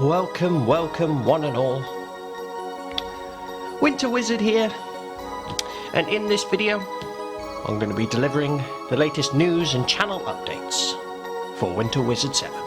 Welcome, welcome one and all. WinterWizard here, and in this video I'm going to be delivering the latest news and channel updates for WinterWizard7.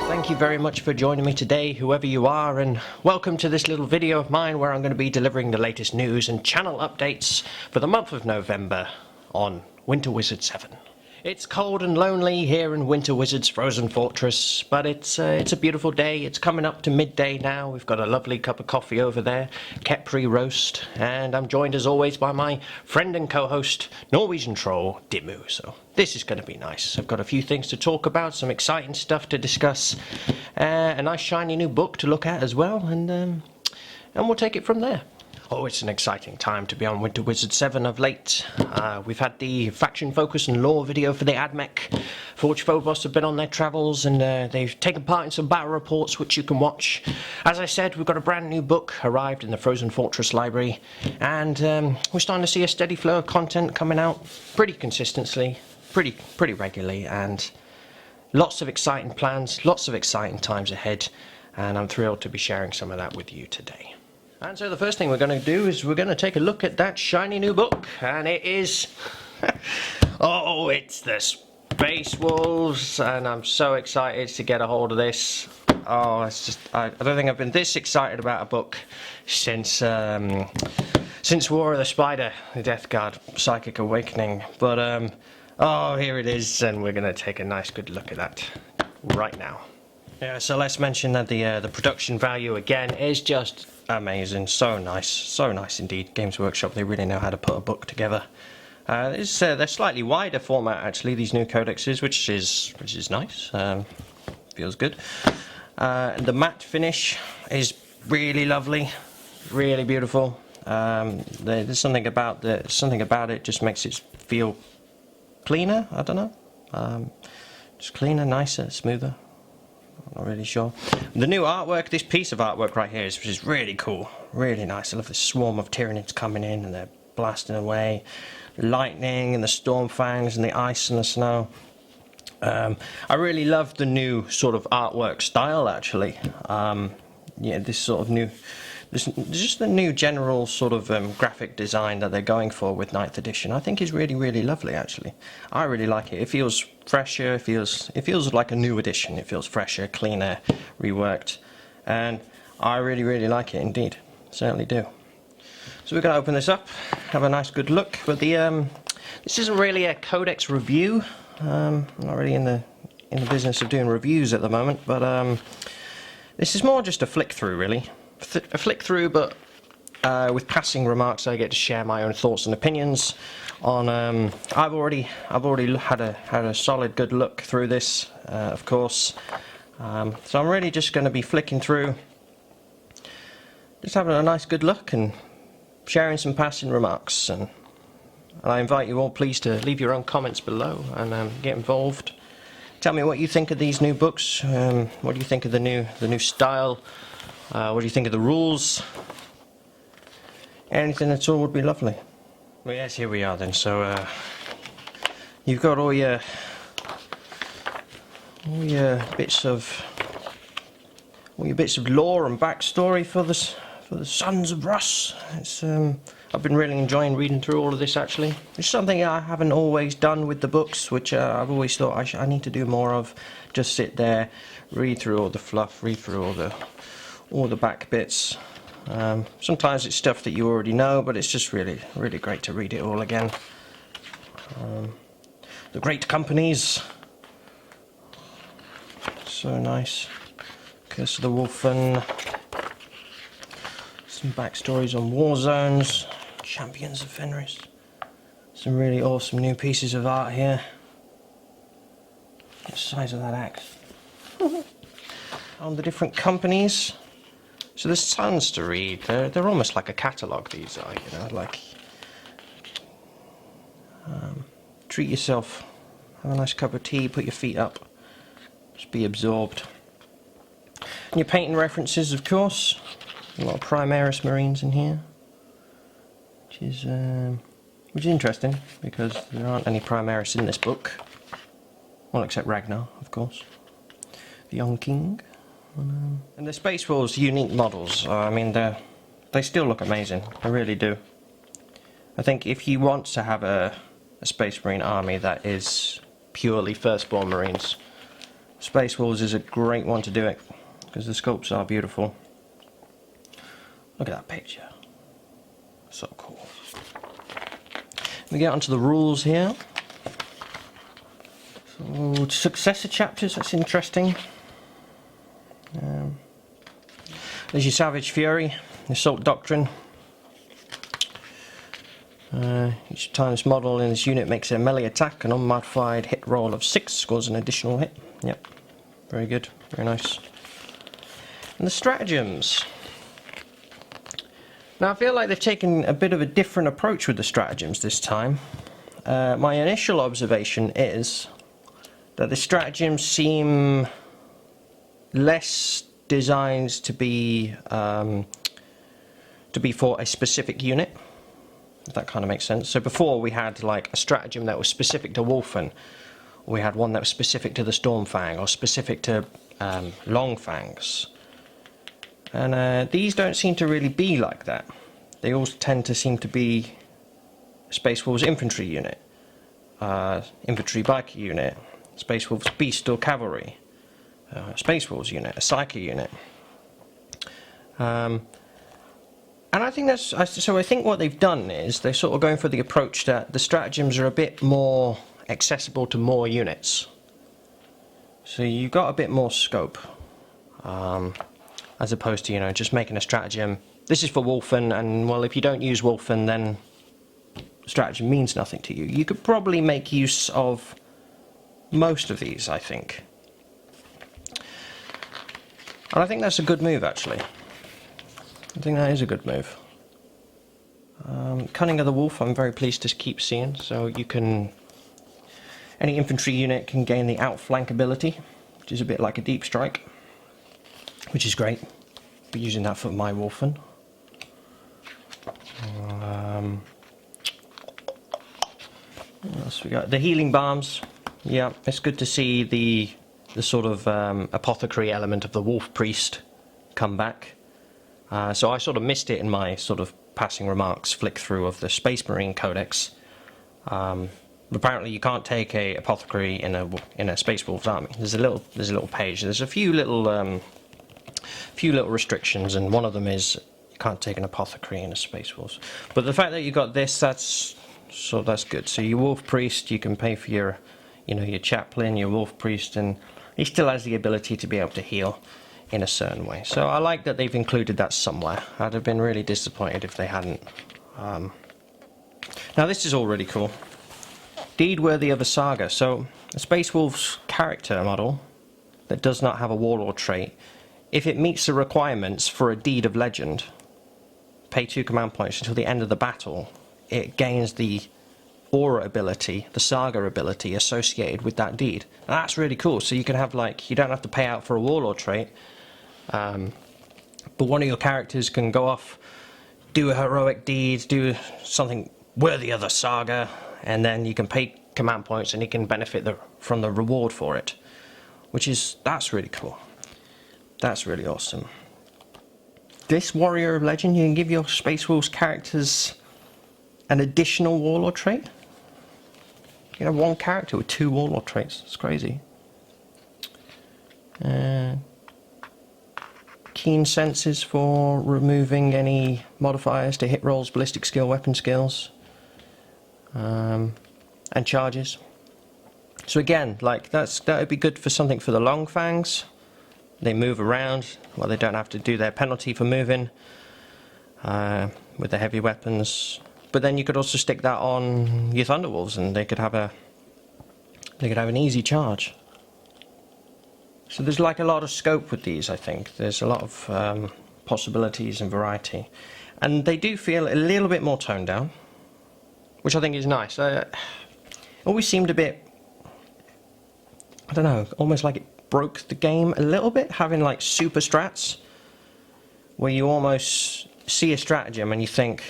Thank you very much for joining me today, whoever you are, and welcome to this little video of mine where I'm going to be delivering the latest news and channel updates for the month of November on WinterWizard7. It's cold and lonely here in WinterWizard's frozen fortress, but it's a beautiful day. It's coming up to midday now. We've got a lovely cup of coffee over there, Kepri roast, and I'm joined as always by my friend and co-host, Norwegian troll Dimmu. So this is going to be nice. I've got a few things to talk about, some exciting stuff to discuss, a nice shiny new book to look at as well, and we'll take it from there. Oh, it's an exciting time to be on WinterWizard7 of late. We've had the faction focus and lore video for the AdMech. Forge Phobos have been on their travels, and they've taken part in some battle reports which you can watch. As I said, we've got a brand new book arrived in the Frozen Fortress library, and we're starting to see a steady flow of content coming out pretty consistently, pretty regularly, and lots of exciting plans, lots of exciting times ahead, and I'm thrilled to be sharing some of that with you today. And so the first thing we're going to do is we're going to take a look at that shiny new book, and it is, oh, it's the Space Wolves, and I'm so excited to get a hold of this. Oh, it's just, I don't think I've been this excited about a book since War of the Spider, the Death Guard Psychic Awakening, but oh, here it is, and we're going to take a nice good look at that right now. Yeah, so let's mention that the production value again is just amazing, so nice indeed. Games Workshop, they really know how to put a book together. They're slightly wider format actually, these new codexes, which is nice. Feels good. The matte finish is really lovely, really beautiful. There's something about it just makes it feel cleaner. I don't know, just cleaner, nicer, smoother. I'm not really sure. The new artwork, this piece of artwork right here is really cool, really nice. I love this swarm of Tyranids coming in and they're blasting away, lightning and the storm fangs and the ice and the snow. I really love the new sort of artwork style actually. Yeah, this sort of new, just the new general sort of graphic design that they're going for with 9th edition, I think is really lovely actually. I really like it. It feels fresher, it feels like a new edition. It feels fresher, cleaner, reworked, and I really like it indeed. Certainly do. So we're going to open this up, have a nice good look. But this isn't really a codex review. I'm not really in the business of doing reviews at the moment, but this is more just a flick through really. A flick through, but with passing remarks. I get to share my own thoughts and opinions on. I've already had a solid good look through this, of course. So I'm really just going to be flicking through, just having a nice good look and sharing some passing remarks. And I invite you all, please, to leave your own comments below and get involved. Tell me what you think of these new books. What do you think of the new style? What do you think of the rules? Anything at all would be lovely. Well, yes, here we are then. So you've got all your bits of lore and backstory for the Sons of Russ. It's I've been really enjoying reading through all of this actually. It's something I haven't always done with the books, which I've always thought I need to do more of. Just sit there, read through all the fluff, read through all the back bits. Sometimes it's stuff that you already know, but it's just really great to read it all again. The great companies, so nice. Curse of the Wolfen. Some backstories on war zones. Champions of Fenris. Some really awesome new pieces of art here. Look at the size of that axe. On the different companies. So there's tons to read. They're almost like a catalogue, these are, you know, like treat yourself, have a nice cup of tea, put your feet up, just be absorbed. Your painting references, of course. A lot of Primaris Marines in here, which is interesting because there aren't any Primaris in this book. Well, except Ragnar, of course, the Young King. And the Space Wolves unique models. I mean, they still look amazing. They really do. I think if you want to have a Space Marine army that is purely Firstborn Marines, Space Wolves is a great one to do it, because the sculpts are beautiful. Look at that picture. So cool. We get onto the rules here. So, successor chapters, that's interesting. There's your Savage Fury, the Assault Doctrine. Each time this model in this unit makes a melee attack, an unmodified hit roll of 6 scores an additional hit. Yep, very good, very nice. And the stratagems. Now I feel like they've taken a bit of a different approach with the stratagems this time. My initial observation is that the stratagems seem less designed to be for a specific unit, if that kind of makes sense. So before we had like a stratagem that was specific to Wolfen, or we had one that was specific to the Stormfang, or specific to Longfangs. And these don't seem to really be like that. They all tend to seem to be Space Wolves infantry unit, infantry biker unit, Space Wolves beast or cavalry, Space Wolves unit, a psyker unit. And I think that's, so I think what they've done is they're sort of going for the approach that the stratagems are a bit more accessible to more units. So you've got a bit more scope, as opposed to, you know, just making a stratagem. This is for Wolfen, and well, if you don't use Wolfen, then stratagem means nothing to you. You could probably make use of most of these, I think. And I think that's a good move, actually. I think that is a good move. Cunning of the Wolf, I'm very pleased to keep seeing. So you can, any infantry unit can gain the outflank ability, which is a bit like a deep strike, which is great. I'll be using that for my Wolfen. What else we got? The healing balms. Yeah, it's good to see the sort of apothecary element of the Wolf Priest come back. So I sort of missed it in my sort of passing remarks flick through of the Space Marine Codex. Apparently you can't take a apothecary in a Space Wolves army. There's a little page. There's a few little restrictions, and one of them is you can't take an apothecary in a Space Wolves. But the fact that you got this, that's good. So your Wolf Priest, you can pay for your, you know, your chaplain, your Wolf Priest, and he still has the ability to be able to heal in a certain way. So I like that they've included that somewhere. I'd have been really disappointed if they hadn't. Now this is all really cool. Deed worthy of a saga. So a Space Wolves character model that does not have a warlord trait, if it meets the requirements for a deed of legend, pay 2 command points until the end of the battle. It gains the aura ability, the saga ability associated with that deed. And that's really cool. So you can have, like, you don't have to pay out for a warlord trait, but one of your characters can go off, do a heroic deed, do something worthy of the saga, and then you can pay command points and you can benefit from the reward for it, that's really cool. That's really awesome. This Warrior of Legend, you can give your Space Wolves characters an additional warlord trait. You have one character with 2 warlord traits. It's crazy. Keen senses for removing any modifiers to hit rolls, ballistic skill, weapon skills, and charges. So again, like that would be good for something for the Longfangs. They move around, well, they don't have to do their penalty for moving with the heavy weapons. But then you could also stick that on your Thunderwolves, and they could have an easy charge. So there's like a lot of scope with these. I think there's a lot of possibilities and variety, and they do feel a little bit more toned down, which I think is nice. Always seemed a bit, I don't know, almost like broke the game a little bit, having like super strats, where you almost see a stratagem and you think,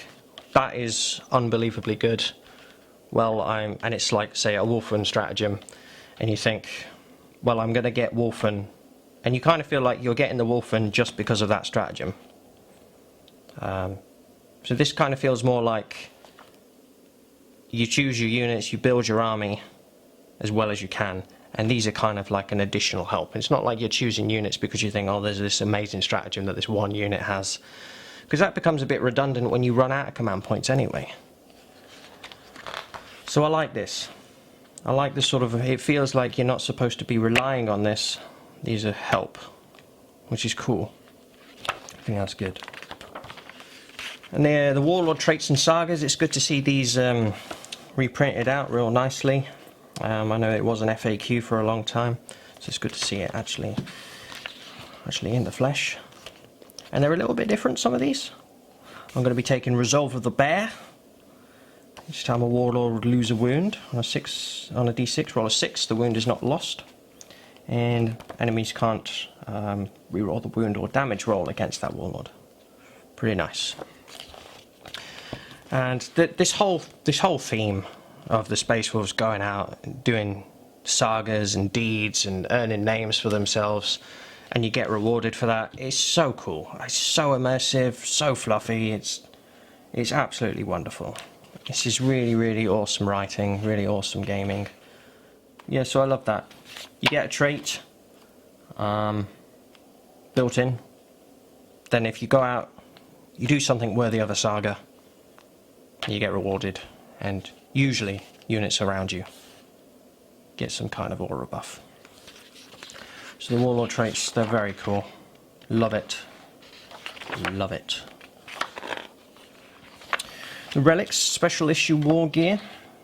that is unbelievably good. Well, and it's like, say, a Wolfen stratagem, and you think, well, I'm going to get Wolfen, and you kind of feel like you're getting the Wolfen just because of that stratagem. So this kind of feels more like you choose your units, you build your army as well as you can, and these are kind of like an additional help. It's not like you're choosing units because you think, oh, there's this amazing stratagem that this one unit has, because that becomes a bit redundant when you run out of command points anyway. So I like this. I like this sort of, it feels like you're not supposed to be relying on this. These are help, which is cool. I think that's good. And the Warlord traits and sagas, it's good to see these reprinted out real nicely. I know it was an FAQ for a long time, so it's good to see it actually in the flesh. And they're a little bit different, some of these. I'm going to be taking Resolve of the Bear. Each time a Warlord would lose a wound on a D6, roll a 6, the wound is not lost. And enemies can't reroll the wound or damage roll against that Warlord. Pretty nice. And this whole theme of the Space Wolves going out and doing sagas and deeds and earning names for themselves, and you get rewarded for that, is so cool. It's so immersive, so fluffy. It's absolutely wonderful. This is really, really awesome writing, really awesome gaming. Yeah, so I love that. You get a trait built in. Then if you go out, you do something worthy of a saga, you get rewarded, and usually units around you get some kind of aura buff. So the Warlord traits, they're very cool. Love it. Love it. The Relics Special Issue War Gear.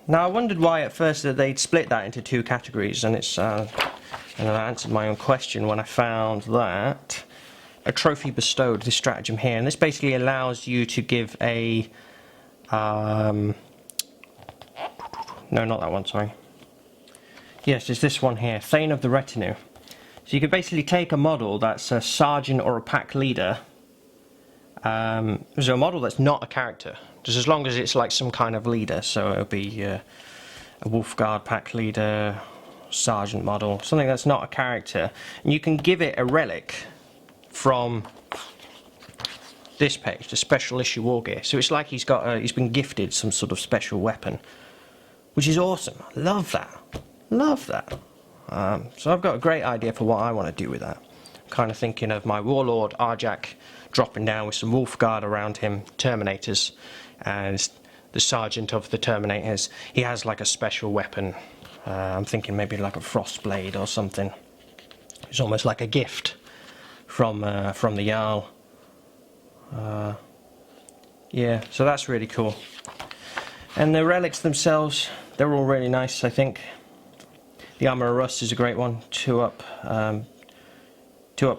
Now I wondered why at first that they'd split that into two categories, and it's and I answered my own question when I found that a trophy bestowed, this stratagem here, and this basically allows you to give a no, not that one, sorry. Yes, it's this one here, Thane of the Retinue. So you could basically take a model that's a sergeant or a pack leader. So a model that's not a character, just as long as it's like some kind of leader. So it'll be a Wolf Guard pack leader, sergeant model, something that's not a character, and you can give it a relic from this page, the Special Issue War Gear. So it's like he's been gifted some sort of special weapon, which is awesome. Love that. Love that. So I've got a great idea for what I want to do with that. I'm kind of thinking of my Warlord Arjak dropping down with some Wolf Guard around him, Terminators, and the Sergeant of the Terminators, he has like a special weapon. I'm thinking maybe like a Frost Blade or something. It's almost like a gift from the Jarl. Yeah, so that's really cool. And the relics themselves, they're all really nice, I think. The Armour of Rust is a great one. 2 up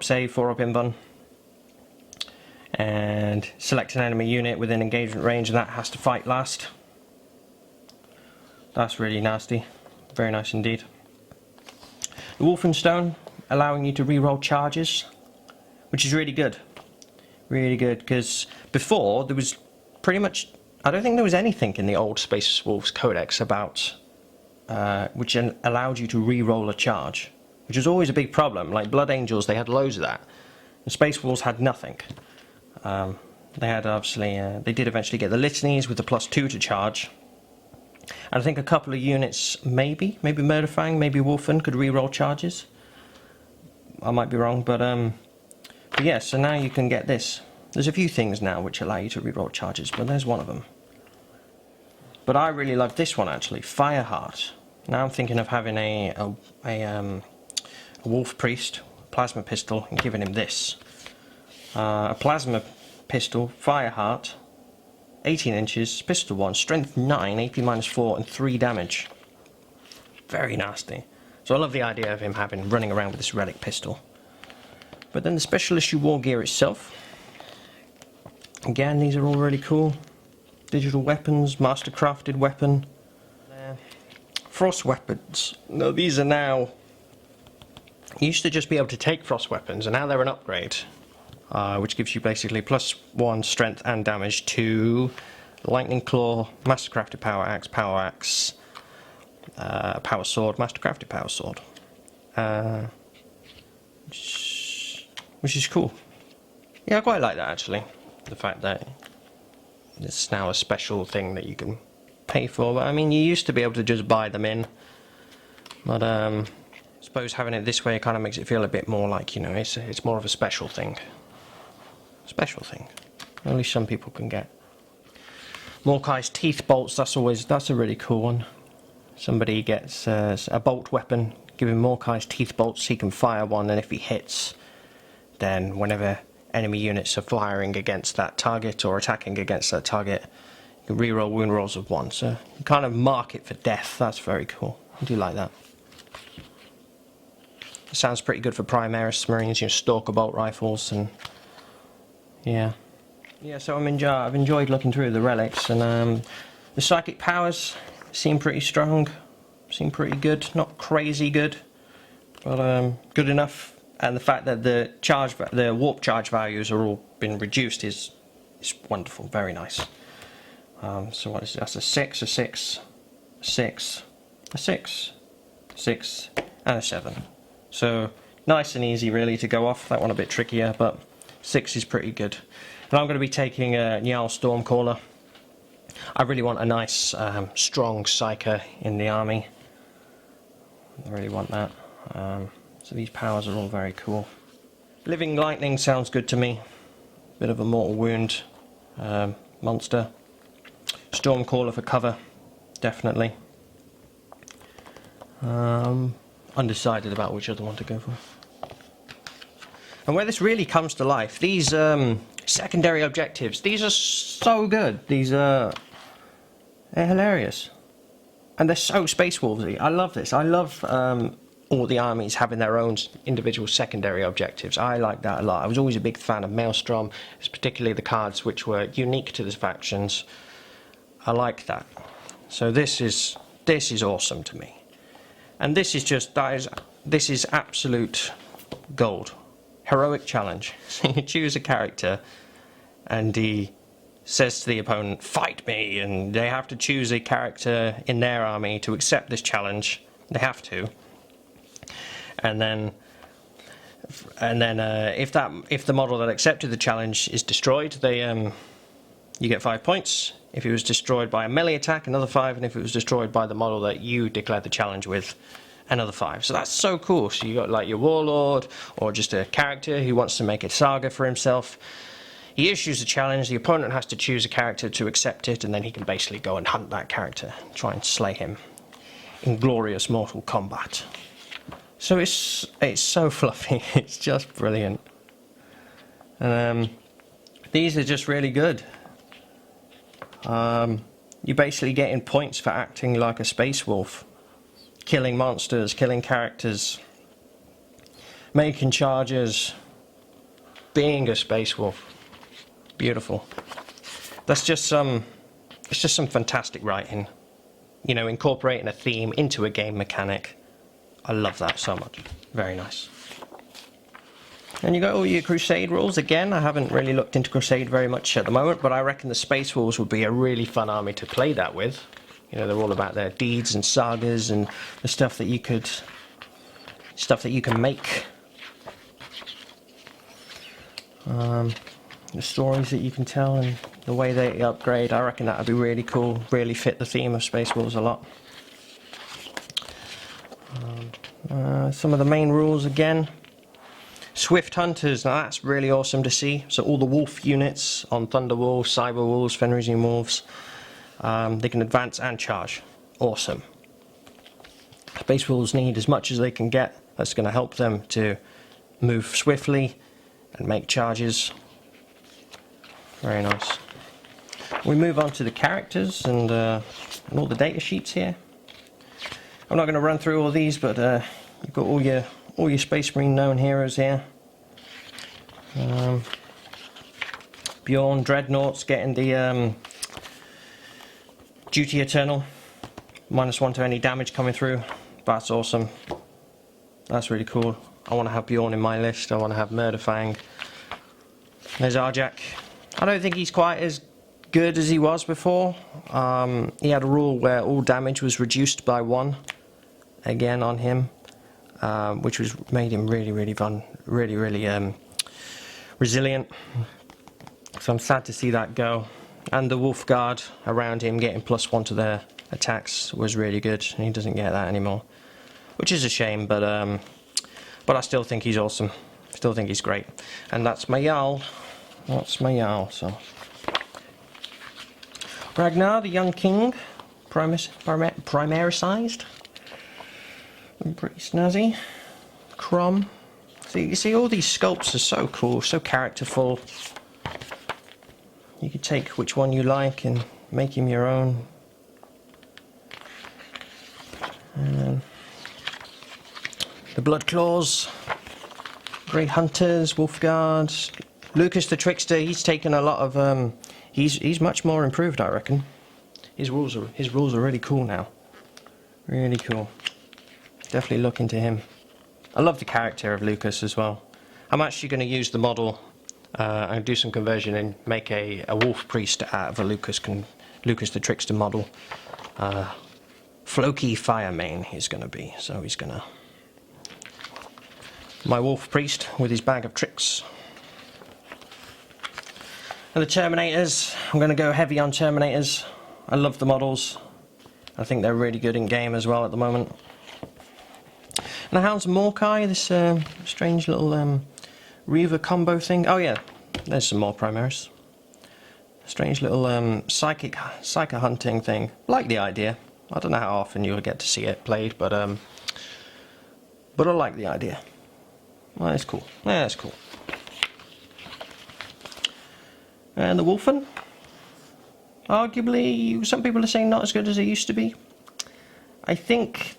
save, 4 up invuln. And select an enemy unit within engagement range, and that has to fight last. That's really nasty. Very nice indeed. The Wolfenstone, allowing you to reroll charges, which is really good. Really good, because before there was pretty much, I don't think there was anything in the old Space Wolves Codex about which allowed you to re-roll a charge, which was always a big problem. Like Blood Angels, they had loads of that. The Space Wolves had nothing. They had obviously, they did eventually get the Litanies with the +2 to charge. And I think a couple of units, maybe Murderfang, maybe Wolfen could re-roll charges. I might be wrong, but yeah, so now you can get this. There's a few things now which allow you to re-roll charges, but there's one of them. But I really love this one actually, Fireheart. Now I'm thinking of having a Wolf Priest, Plasma Pistol, and giving him this. A Plasma Pistol, Fireheart, 18 inches, Pistol 1, Strength 9, AP -4, and 3 damage. Very nasty. So I love the idea of him running around with this relic pistol. But then the Special Issue War Gear itself. Again, these are all really cool. Digital weapons, master-crafted weapon. Frost weapons. No, these are now You used to just be able to take frost weapons, and now they're an upgrade, which gives you basically +1 strength and damage to Lightning Claw, Mastercrafted Power Axe, Power Sword, Mastercrafted Power Sword, which is cool. Yeah, I quite like that actually. The fact that it's now a special thing that you can pay for. But I mean, you used to be able to just buy them in, but I suppose having it this way kind of makes it feel a bit more like, you know, it's more of a special thing. Only some people can get. Mordekai's Teeth Bolts. That's a really cool one. Somebody gets a bolt weapon, give him Mordekai's Teeth Bolts. He can fire one, and if he hits, then whenever enemy units are firing against that target or attacking against that target, you can reroll wound rolls of 1. So you kind of mark it for death. That's very cool. I do like that. It sounds pretty good for Primaris Marines, you know, Stalker Bolt rifles, and yeah. So I've enjoyed looking through the relics, and the psychic powers seem pretty strong, seem pretty good. Not crazy good, but good enough. And the fact that the warp charge values are all been reduced is wonderful, very nice. So what is it? That's a 6, a 6, a 6, a 6, 6, and a 7. So nice and easy really to go off. That one a bit trickier, but 6 is pretty good. And I'm going to be taking a Njal Stormcaller. I really want a nice strong Psyker in the army. I really want that. So these powers are all very cool. Living Lightning sounds good to me. Bit of a mortal wound monster. Stormcaller for cover, definitely. Undecided about which other one to go for. And where this really comes to life, these secondary objectives, these are so good. They're hilarious. And they're so Space Wolvesy. I love this. I love all the armies having their own individual secondary objectives. I like that a lot. I was always a big fan of Maelstrom, particularly the cards which were unique to the factions. I like that. So this is awesome to me. And this is absolute gold. Heroic challenge. So you choose a character and he says to the opponent, "Fight me," and they have to choose a character in their army to accept this challenge. They have to. And then if the model that accepted the challenge is destroyed, you get 5 points. If it was destroyed by a melee attack, another 5, and if it was destroyed by the model that you declared the challenge with, another 5. So that's so cool. So you got like your warlord, or just a character who wants to make a saga for himself. He issues a challenge, the opponent has to choose a character to accept it, and then he can basically go and hunt that character, try and slay him in glorious mortal combat. So it's so fluffy, it's just brilliant. And these are just really good. You're basically getting points for acting like a space wolf. Killing monsters, killing characters, making charges, being a space wolf. Beautiful. It's just some fantastic writing. You know, incorporating a theme into a game mechanic. I love that so much. Very nice. And you got all your Crusade rules again. I haven't really looked into Crusade very much at the moment, but I reckon the Space Wolves would be a really fun army to play that with. You know, they're all about their deeds and sagas and the stuff that you can make. The stories that you can tell and the way they upgrade. I reckon that would be really cool. Really fit the theme of Space Wolves a lot. Some of the main rules again. Swift Hunters, now that's really awesome to see. So all the wolf units on Thunder Wolves, Cyber Wolves, Fenrisian Wolves, they can advance and charge. Awesome. Space Wolves need as much as they can get. That's going to help them to move swiftly and make charges. Very nice. We move on to the characters and all the data sheets here. I'm not going to run through all these, but you've got all your Space Marine known heroes here. Bjorn Dreadnought's getting the Duty Eternal, -1 to any damage coming through. That's awesome. That's really cool. I want to have Bjorn in my list. I want to have Murderfang. There's Arjak. I don't think he's quite as good as he was before. He had a rule where all damage was reduced by 1 again on him, which made him really resilient. So I'm sad to see that go. And the Wolf Guard around him getting +1 to their attacks was really good. He doesn't get that anymore, which is a shame. But I still think he's awesome. Still think he's great. And that's my Jarl. That's my Jarl. So Ragnar, the young king, primarised. Pretty snazzy. Crom. So you see, all these sculpts are so cool, so characterful. You could take which one you like and make him your own. And then the Blood Claws, Grey Hunters, Wolf Guards, Lucas the Trickster. He's taken a lot of. He's much more improved, I reckon. His rules are really cool now. Really cool. Definitely look into him. I love the character of Lucas as well. I'm actually going to use the model and do some conversion and make a wolf priest out of a Lucas the Trickster model. Floki Firemane he's going to be. So he's going to... my wolf priest with his bag of tricks. And the Terminators. I'm going to go heavy on Terminators. I love the models. I think they're really good in game as well at the moment. And the Hounds of Morkai, this strange little Reaver combo thing. Oh yeah, there's some more Primaris. Strange little psycho hunting thing. Like the idea. I don't know how often you'll get to see it played, but I like the idea. Well, that's cool. Yeah, that's cool. And the Wolfen. Arguably, some people are saying not as good as it used to be. I think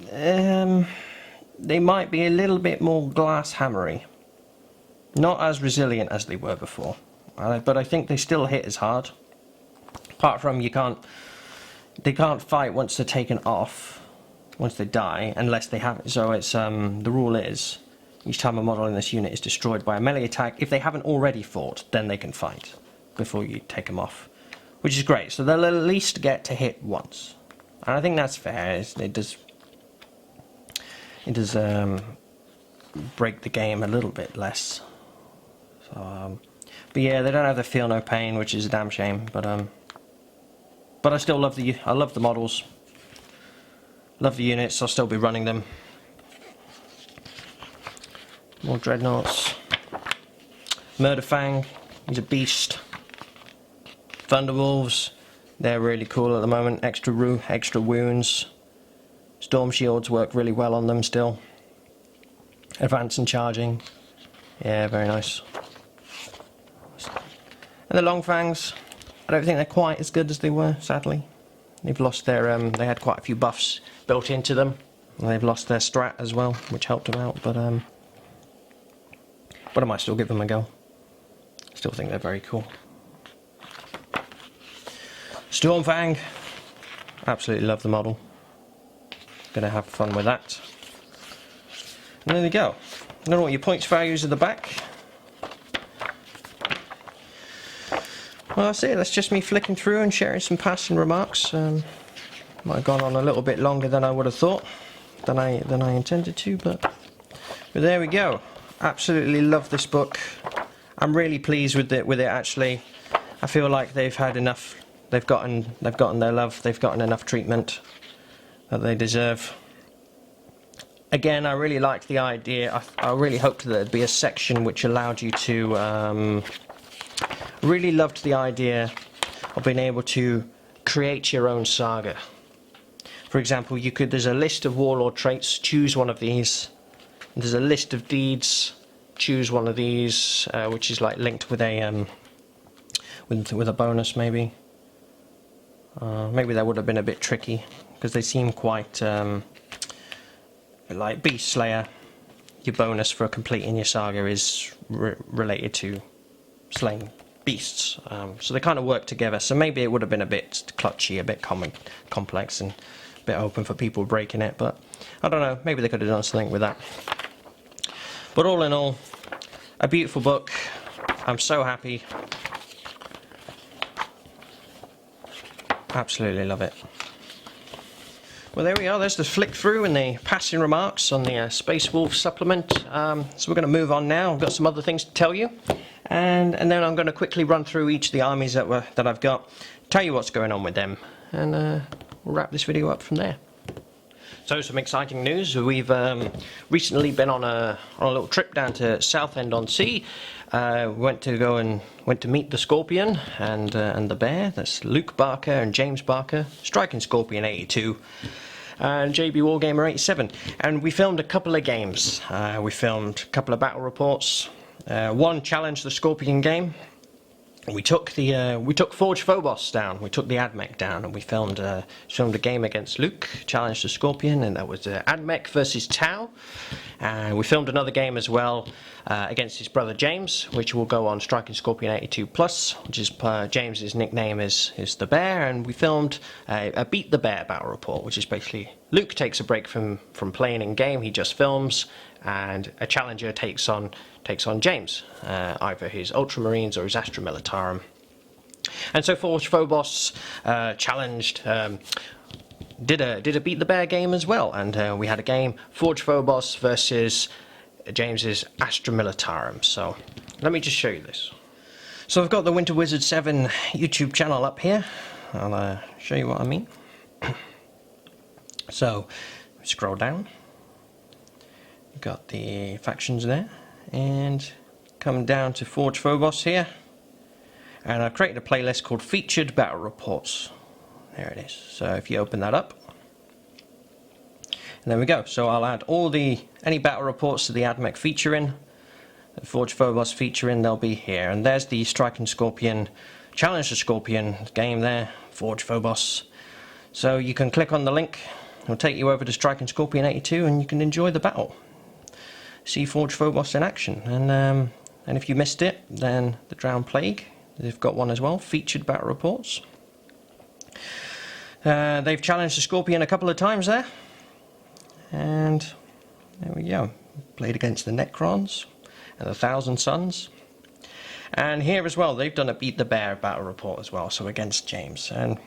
they might be a little bit more glass hammery. Not as resilient as they were before. But I think they still hit as hard. Apart from they can't fight once they're taken off, once they die, unless they have. So it's the rule is, each time a model in this unit is destroyed by a melee attack, if they haven't already fought, then they can fight before you take them off. Which is great, so they'll at least get to hit once. And I think that's fair. It does break the game a little bit less. So, but yeah, they don't have the feel no pain, which is a damn shame. But I still love the models. Love the units. I'll still be running them. More Dreadnoughts. Murderfang, he's a beast. Thunderwolves, they're really cool at the moment. Extra wounds. Storm shields work really well on them still. Advance and charging. Yeah, very nice. And the Longfangs, I don't think they're quite as good as they were, sadly. They've lost their, they had quite a few buffs built into them. And they've lost their strat as well, which helped them out, but I might still give them a go. Still think they're very cool. Stormfang, absolutely love the model. Gonna have fun with that. And there we go. I don't know what your points values at the back. Well, that's it. That's just me flicking through and sharing some passing remarks. Might have gone on a little bit longer than I would have thought, than I intended to, but there we go. Absolutely love this book. I'm really pleased with it. Actually, I feel like they've had enough. They've gotten their love. They've gotten enough treatment that they deserve. Again, I really liked the idea. I really hoped that there'd be a section which allowed you to. Really loved the idea of being able to create your own saga. For example, there's a list of warlord traits. Choose one of these. There's a list of deeds. Choose one of these, which is like linked with a with a bonus maybe. Maybe that would have been a bit tricky because they seem quite like Beast Slayer. Your bonus for completing your saga is related to slaying beasts, so they kind of work together. So maybe it would have been a bit clutchy, a bit complex, and a bit open for people breaking it. But I don't know. Maybe they could have done something with that. But all in all, a beautiful book. I'm so happy. Absolutely love it. Well, there we are. There's the flick through and the passing remarks on the Space Wolves supplement. So we're going to move on now. I've got some other things to tell you, and then I'm going to quickly run through each of the armies that I've got, tell you what's going on with them, and we'll wrap this video up from there. So some exciting news. We've recently been on a little trip down to Southend-on-Sea. We went to meet the Scorpion and the Bear. That's Luke Barker and James Barker, StrikingScorpion82, and JB-WARGAMER87. And we filmed a couple of games. We filmed a couple of battle reports. One challenged the Scorpion game. We took Forge Phobos down. We took the AdMech down, and we filmed a game against Luke, challenged the Scorpion, and that was AdMech versus Tau. And we filmed another game as well against his brother James, which will go on StrikingScorpion82 Plus, which is James's nickname is the Bear. And we filmed a Beat the Bear battle report, which is basically Luke takes a break from playing in game. He just films, and a challenger takes on James, either his Ultramarines or his Astra Militarum. And so Forge Phobos challenged, did a Beat the Bear game as well, and we had a game Forge Phobos versus James's Astra Militarum. So let me just show you this. So I've got the WinterWizard7 YouTube channel up here. I'll show you what I mean. So scroll down. You've got the factions there, and come down to Forge Phobos here, and I've created a playlist called Featured Battle Reports. There it is. So if you open that up, and there we go. So I'll add any battle reports to the AdMech featuring, the Forge Phobos featuring, they'll be here. And there's the Striking Scorpion, Challenge the Scorpion game there, Forge Phobos. So you can click on the link, it'll take you over to StrikingScorpion82, and you can enjoy the battle. See Forge Phobos in action, and if you missed it, then the Drowned Plague, they've got one as well, featured battle reports. They've challenged the Scorpion a couple of times there, and there we go. Played against the Necrons and the Thousand Suns, and here as well they've done a Beat the Bear battle report as well, so against James. And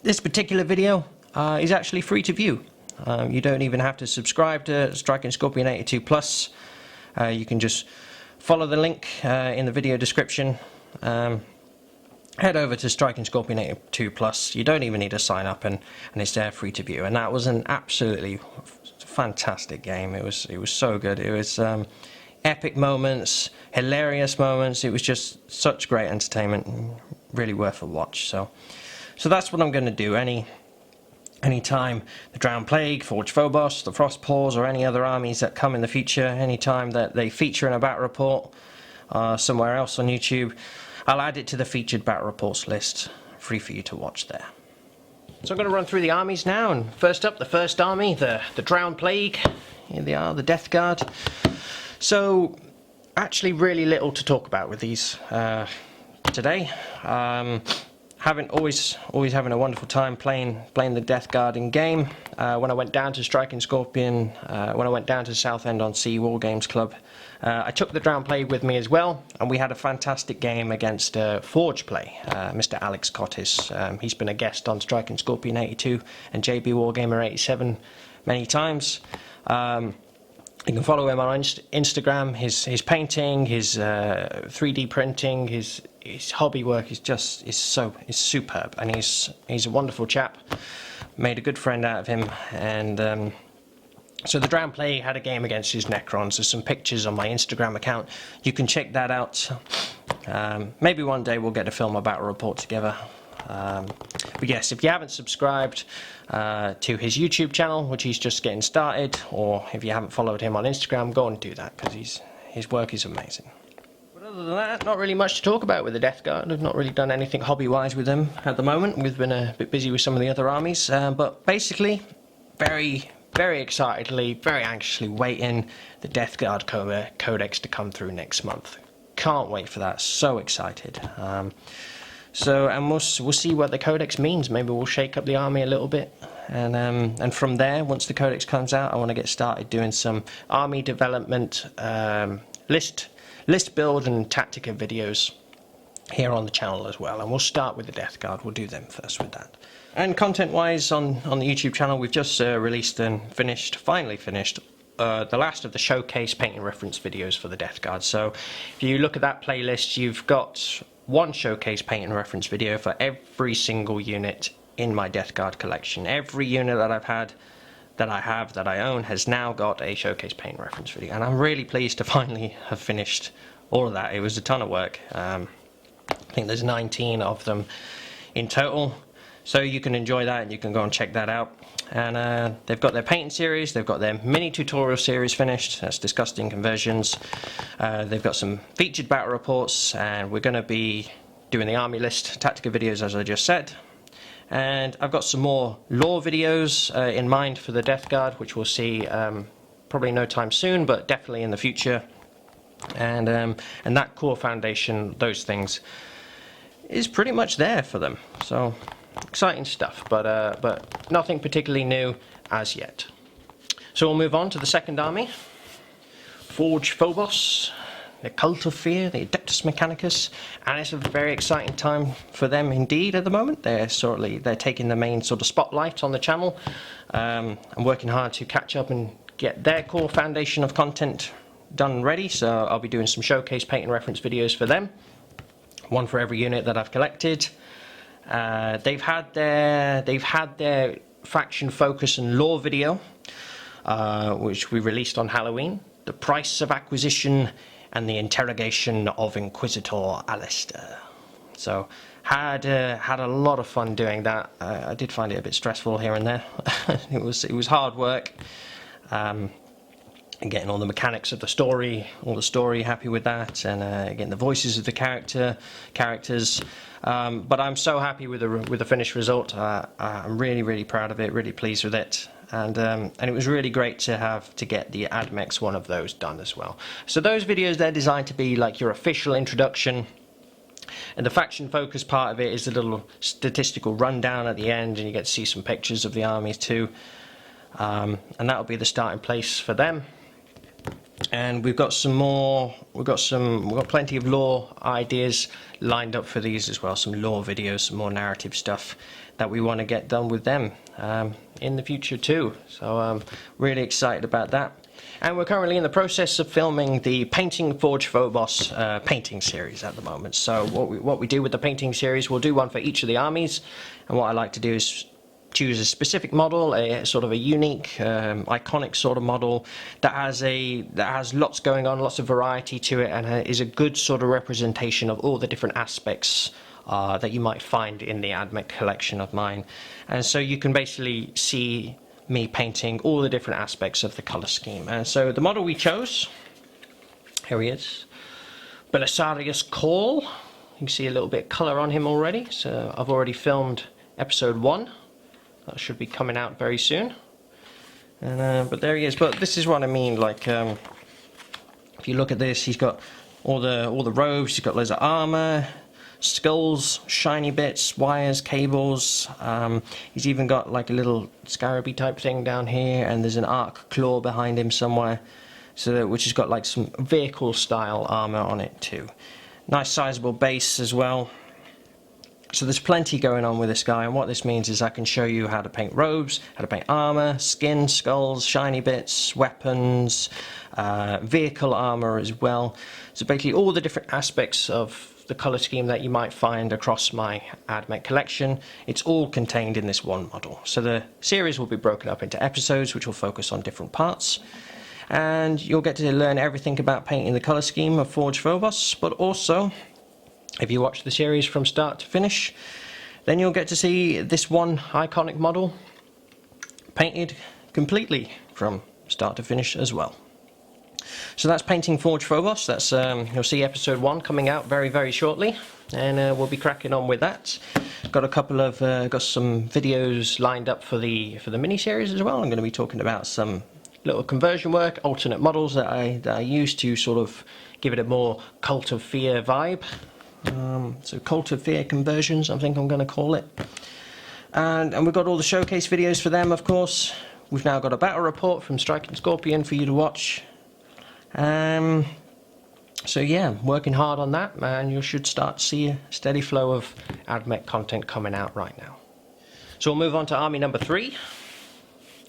this particular video is actually free to view. You don't even have to subscribe to StrikingScorpion82 Plus. You can just follow the link in the video description. Head over to StrikingScorpion82 Plus. You don't even need to sign up, and it's there free to view. And that was an absolutely fantastic game. It was so good. It was epic moments, hilarious moments. It was just such great entertainment, really worth a watch. So that's what I'm going to do. Anytime the Drowned Plague, Forge Phobos, the Frost Paws, or any other armies that come in the future, anytime that they feature in a battle report somewhere else on YouTube, I'll add it to the featured battle reports list, free for you to watch there. So I'm going to run through the armies now, and first up, the first army, the Drowned Plague. Here they are, the Death Guard. So actually really little to talk about with these today. Always having a wonderful time playing the Death Guard in game. When I went down to Striking Scorpion, when I went down to Southend-on-Sea War Games Club, I took the Drowned Plague with me as well, and we had a fantastic game against Forgeplay, Mr. Alex Cottis. He's been a guest on StrikingScorpion82 and JB-WARGAMER87 many times. You can follow him on Instagram. His painting, his 3D printing, his hobby work is superb, and he's a wonderful chap. Made a good friend out of him, and so the Drowned Plague had a game against his Necrons. There's some pictures on my Instagram account. You can check that out. Maybe one day we'll get to film a battle report together. But yes, if you haven't subscribed to his YouTube channel, which he's just getting started, or if you haven't followed him on Instagram, go and do that, because his work is amazing. But other than that, not really much to talk about with the Death Guard. I've not really done anything hobby-wise with them at the moment. We've been a bit busy with some of the other armies, but basically, very excitedly, very anxiously waiting the Death Guard Codex to come through next month. Can't wait for that, so excited. So, and we'll see what the Codex means. Maybe we'll shake up the army a little bit, and from there, once the Codex comes out, I want to get started doing some army development, list build and Tactica videos here on the channel as well. And we'll start with the Death Guard. We'll do them first with that. And content-wise, on the YouTube channel, we've just released and finally finished the last of the showcase painting reference videos for the Death Guard. So, if you look at that playlist, you've got one showcase paint and reference video for every single unit in my Death Guard collection. Every unit that that I own has now got a showcase paint and reference video, and I'm really pleased to finally have finished all of that. It was a ton of work. I think there's 19 of them in total, so you can enjoy that and you can go and check that out. And they've got their painting series, they've got their mini tutorial series finished, that's Disgusting Conversions. They've got some featured battle reports, and we're going to be doing the army list Tactica videos, as I just said. And I've got some more lore videos in mind for the Death Guard, which we'll see probably no time soon, but definitely in the future. And that core foundation, those things, is pretty much there for them. So exciting stuff, but nothing particularly new as yet. So we'll move on to the second army, Forge Phobos, the Cult of Fear, the Adeptus Mechanicus, and it's a very exciting time for them indeed at the moment. They're taking the main sort of spotlight on the channel. I'm working hard to catch up and get their core foundation of content done and ready. So I'll be doing some showcase paint and reference videos for them, one for every unit that I've collected. They've had their faction focus and lore video, which we released on Halloween, the price of acquisition and the interrogation of Inquisitor Alistair. So had a lot of fun doing that. I did find it a bit stressful here and there. it was hard work, and getting all the mechanics of the story, happy with that, and getting the voices of the characters. But I'm so happy with the finished result. I'm really proud of it, really pleased with it, and it was really great to get the AdMex one of those done as well. So those videos, they're designed to be like your official introduction, and the faction focus part of it is a little statistical rundown at the end, and you get to see some pictures of the armies too, and that'll be the starting place for them. And we've got plenty of lore ideas lined up for these as well, some lore videos, some more narrative stuff that we want to get done with them in the future too. So I'm really excited about that. And we're currently in the process of filming the Painting Forge Phobos painting series at the moment. So what we do with the painting series, we'll do one for each of the armies, and what I like to do is choose a specific model, a sort of a unique, iconic sort of model that has lots going on, lots of variety to it, and is a good sort of representation of all the different aspects that you might find in the AdMech collection of mine. And so you can basically see me painting all the different aspects of the color scheme. And so the model we chose, here he is, Belisarius Call. You can see a little bit of color on him already. So I've already filmed episode 1. That should be coming out very soon. And but there he is. But this is what I mean. Like, if you look at this, he's got all the robes. He's got loads of armor, skulls, shiny bits, wires, cables. He's even got like a little scarabee type thing down here, and there's an arc claw behind him somewhere, which has got like some vehicle style armor on it too. Nice sizable base as well. So there's plenty going on with this guy, and what this means is I can show you how to paint robes, how to paint armor, skin, skulls, shiny bits, weapons, vehicle armor as well. So basically all the different aspects of the color scheme that you might find across my AdMech collection, it's all contained in this one model. So the series will be broken up into episodes which will focus on different parts, and you'll get to learn everything about painting the color scheme of Forge Phobos, but also, if you watch the series from start to finish, then you'll get to see this one iconic model painted completely from start to finish as well. So that's Painting Forge Phobos. That's you'll see episode 1 coming out very shortly, and we'll be cracking on with that. Got some videos lined up for the mini series as well. I'm going to be talking about some little conversion work, alternate models that I use to sort of give it a more Cult of Fear vibe. So Cult of Fear conversions, I think I'm going to call it. And we've got all the showcase videos for them, of course. We've now got a battle report from Striking Scorpion for you to watch. So yeah, working hard on that, and you should start to see a steady flow of AdMech content coming out right now. So we'll move on to army number 3,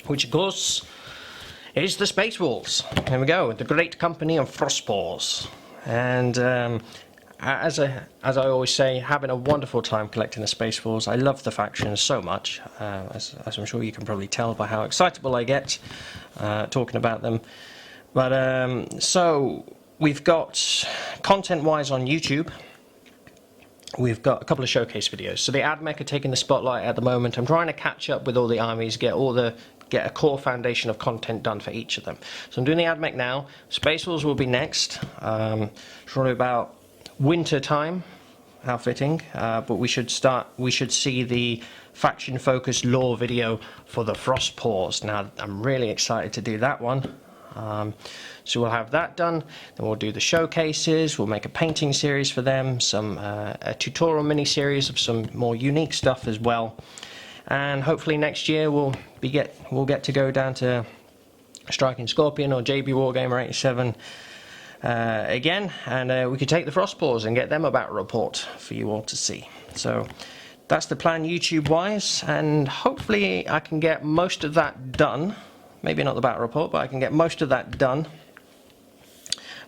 which of course is the Space Wolves. Here we go, the great company of Frostpaws. And as I always say, having a wonderful time collecting the Space Wolves. I love the factions so much, as I'm sure you can probably tell by how excitable I get talking about them. But so we've got content-wise on YouTube. We've got a couple of showcase videos. So the AdMech are taking the spotlight at the moment. I'm trying to catch up with all the armies, get a core foundation of content done for each of them. So I'm doing the AdMech now. Space Wolves will be next. Probably about winter time, outfitting. But we should see the faction-focused lore video for the Frostpaws. Now I'm really excited to do that one. So we'll have that done, then we'll do the showcases, we'll make a painting series for them, a tutorial mini-series of some more unique stuff as well, and hopefully next year we'll get to go down to Striking Scorpion or JB Wargamer87 again, and we could take the Frostpaws and get them a battle report for you all to see. So that's the plan YouTube wise, and hopefully I can get most of that done. Maybe not the battle report, but I can get most of that done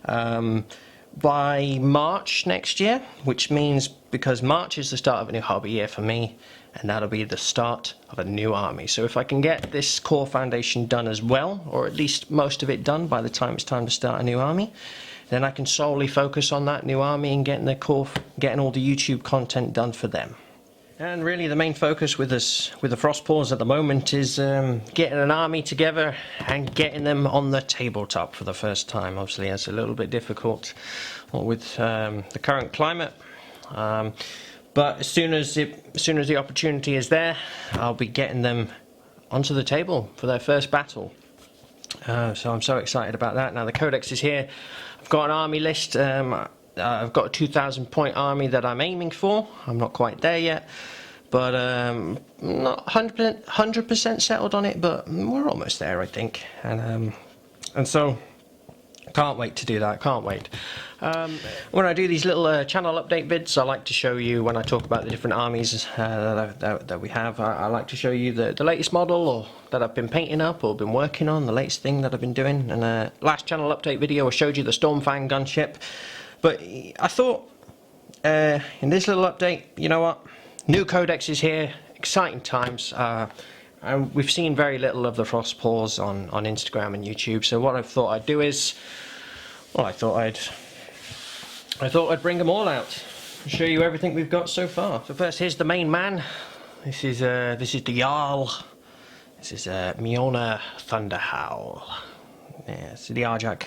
by March next year, which means, because March is the start of a new hobby year for me, and that'll be the start of a new army. So if I can get this core foundation done as well, or at least most of it done by the time it's time to start a new army, then I can solely focus on that new army and getting all the YouTube content done for them. And really the main focus with the Frostpaws at the moment is getting an army together and getting them on the tabletop for the first time. Obviously it's a little bit difficult with the current climate, but as soon as the opportunity is there, I'll be getting them onto the table for their first battle. So I'm so excited about that. Now the Codex is here. I've got an army list. I've got a 2,000 point army that I'm aiming for. I'm not quite there yet, but not 100% settled on it, but we're almost there, I think. And so can't wait to do that. Can't wait. When I do these little channel update vids, I like to show you, when I talk about the different armies that we have, I like to show you the latest model or that I've been painting up or been working on, the latest thing that I've been doing. And last channel update video I showed you the Stormfang gunship. But I thought, in this little update, you know what, new Codex is here, exciting times, and we've seen very little of the Frostpaws on Instagram and YouTube, so what I thought I'd do is, well, I thought I'd bring them all out, and show you everything we've got so far. So first, here's the main man. This is the Jarl. This is Mjolnir Thunderhowl. Yeah, so the Arjak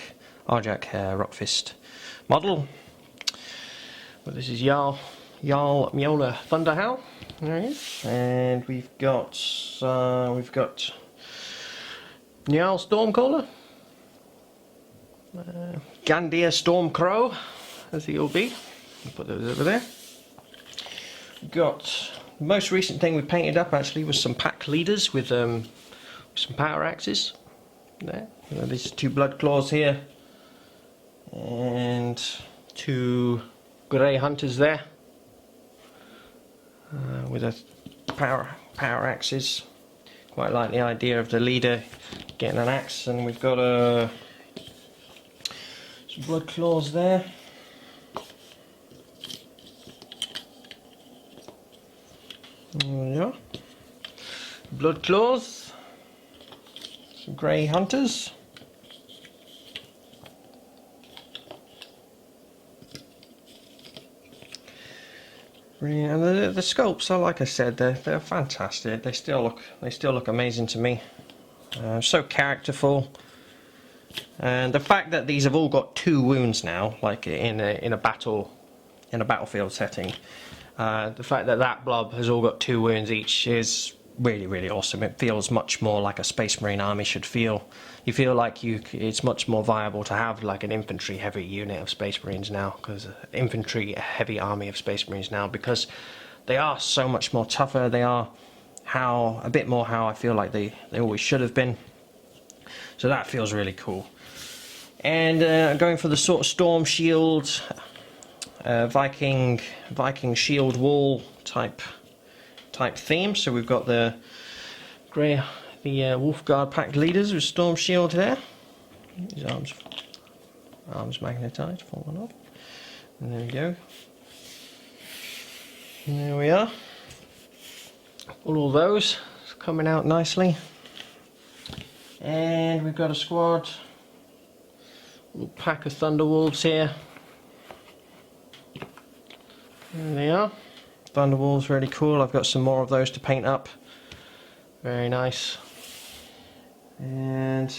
Rockfist model. But this is Jarl Mjolnir Thunderhowl. There he is. And we've got Njal Stormcaller, Gandir Stormcrow, as he'll be. I'll put those over there. We've got the most recent thing we painted up actually was some pack leaders with some power axes. There. There's 2 blood claws here. And 2 grey hunters there with a power axes. Quite like the idea of the leader getting an axe, and we've got some blood claws there. There we are. Blood claws, some grey hunters. And the sculpts are, like I said, they're fantastic. They still look amazing to me. So characterful, and the fact that these have all got 2 wounds now, like in a battlefield setting, the fact that blob has all got 2 wounds each is really, really awesome. It feels much more like a Space Marine army should feel. You feel like it's much more viable to have like an infantry heavy unit of Space Marines now, because infantry heavy army of Space Marines now, because they are so much more tougher. They are a bit more how I feel like they always should have been. So that feels really cool. And going for the sort of Storm Shield, Viking shield wall type theme. So we've got the Wolfguard pack leaders with Storm Shield there. His arms magnetized, falling off. And there we go. And there we are. All of those coming out nicely. And we've got a squad, little pack of Thunderwolves here. There they are. Thunderwolves, really cool. I've got some more of those to paint up. Very nice. And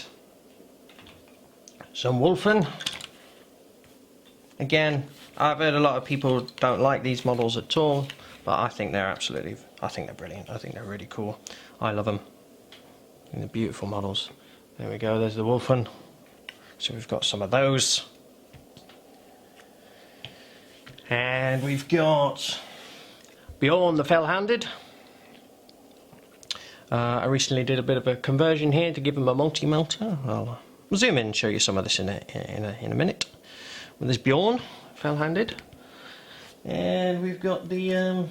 some Wolfen. Again, I've heard a lot of people don't like these models at all, but I think they're brilliant. I think they're really cool. I love them. And they're beautiful models. There we go, there's the Wolfen. So we've got some of those. And we've got Bjorn the Fell-Handed. I recently did a bit of a conversion here to give him a multi-melter. I'll zoom in and show you some of this in a minute. Well, there's Bjorn, Fell-Handed. And we've got the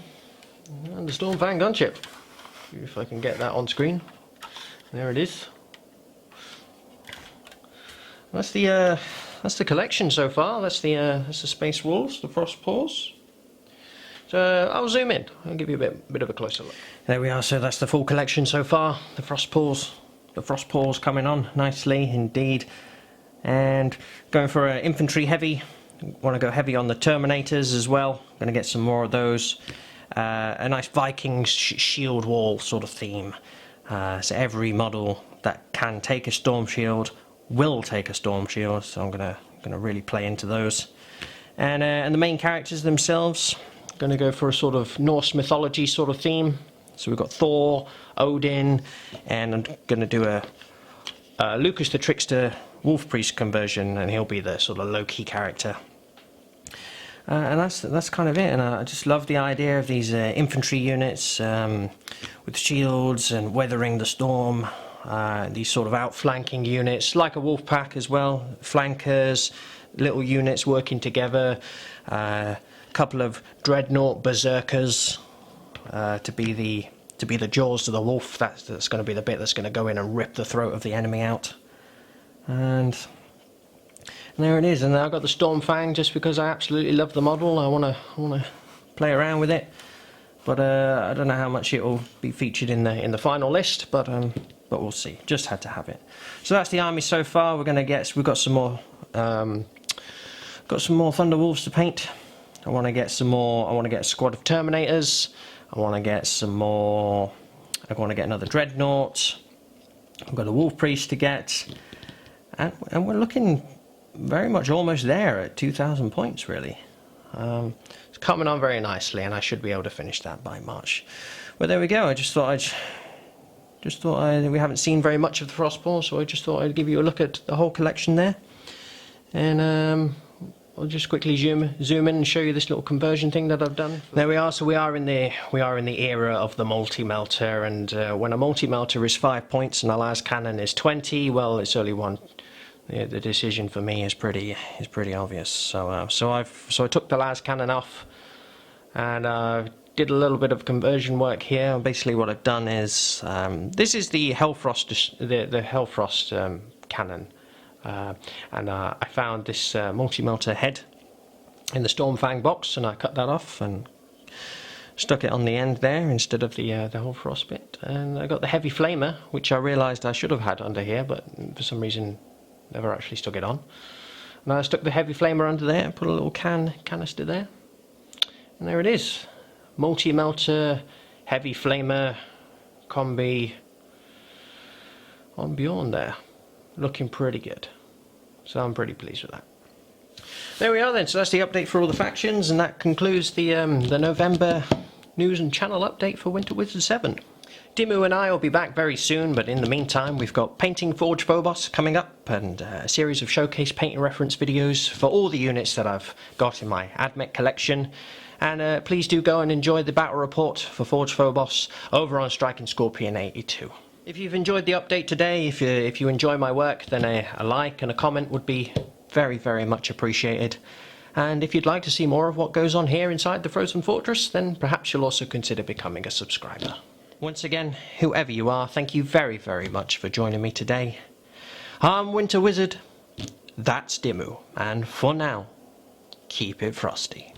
Stormfang gunship. If I can get that on screen. There it is. That's the collection so far. That's the Space Wolves, the Frost Paws. So I'll zoom in. I'll give you a bit of a closer look. There we are. So that's the full collection so far. The Frost Paws. The Frost Paws coming on nicely indeed. And going for an infantry heavy. Want to go heavy on the Terminators as well. Going to get some more of those. A nice Viking shield wall sort of theme. So every model that can take a Storm Shield will take a Storm Shield. So I'm gonna really play into those. And the main characters themselves, going to go for a sort of Norse mythology sort of theme. So we've got Thor, Odin, and I'm going to do a Lucas the Trickster Wolf Priest conversion, and he'll be the sort of low-key character. And that's kind of it. And I just love the idea of these infantry units with shields and weathering the storm. These sort of outflanking units, like a wolf pack as well. Flankers, little units working together. Couple of dreadnought berserkers to be the jaws to the wolf. That's going to be the bit that's going to go in and rip the throat of the enemy out. And there it is. And I've got the Stormfang just because I absolutely love the model. I want to play around with it, but I don't know how much it will be featured in the final list. But we'll see. Just had to have it. So that's the army so far. We've got some more Thunderwolves to paint. I want to get some more. I want to get a squad of Terminators. I want to get some more. I want to get another Dreadnought. I've got a Wolf Priest to get, and we're looking very much almost there at 2,000 points. Really, it's coming on very nicely, and I should be able to finish that by March. But there we go. I just thought we haven't seen very much of the Frostpaw, so I just thought I'd give you a look at the whole collection there, and I'll just quickly zoom in and show you this little conversion thing that I've done. There we are. So we are in the era of the multi-melter, and when a multi-melter is 5 points and a las cannon is 20, well, it's only one. The decision for me is pretty obvious. So I took the las cannon off, and did a little bit of conversion work here. Basically, what I've done is this is the Hellfrost the Hellfrost cannon. And I found this multi-melter head in the Stormfang box, and I cut that off and stuck it on the end there instead of the whole frost bit. And I got the heavy flamer, which I realised I should have had under here, but for some reason never actually stuck it on. And I stuck the heavy flamer under there, put a little canister there, and there it is. Multi-melter, heavy flamer combi on Bjorn there. Looking pretty good. So I'm pretty pleased with that. There we are then. So that's the update for all the factions, and that concludes the November news and channel update for WinterWizard7. Dimmu and I will be back very soon, but in the meantime we've got painting Forge Phobos coming up, and a series of showcase painting reference videos for all the units that I've got in my AdMech collection. And please do go and enjoy the battle report for Forge Phobos over on StrikingScorpion82. If you've enjoyed the update today, if you enjoy my work, then a like and a comment would be very, very much appreciated. And if you'd like to see more of what goes on here inside the Frozen Fortress, then perhaps you'll also consider becoming a subscriber. Once again, whoever you are, thank you very, very much for joining me today. I'm WinterWizard, that's Dimmu, and for now, keep it frosty.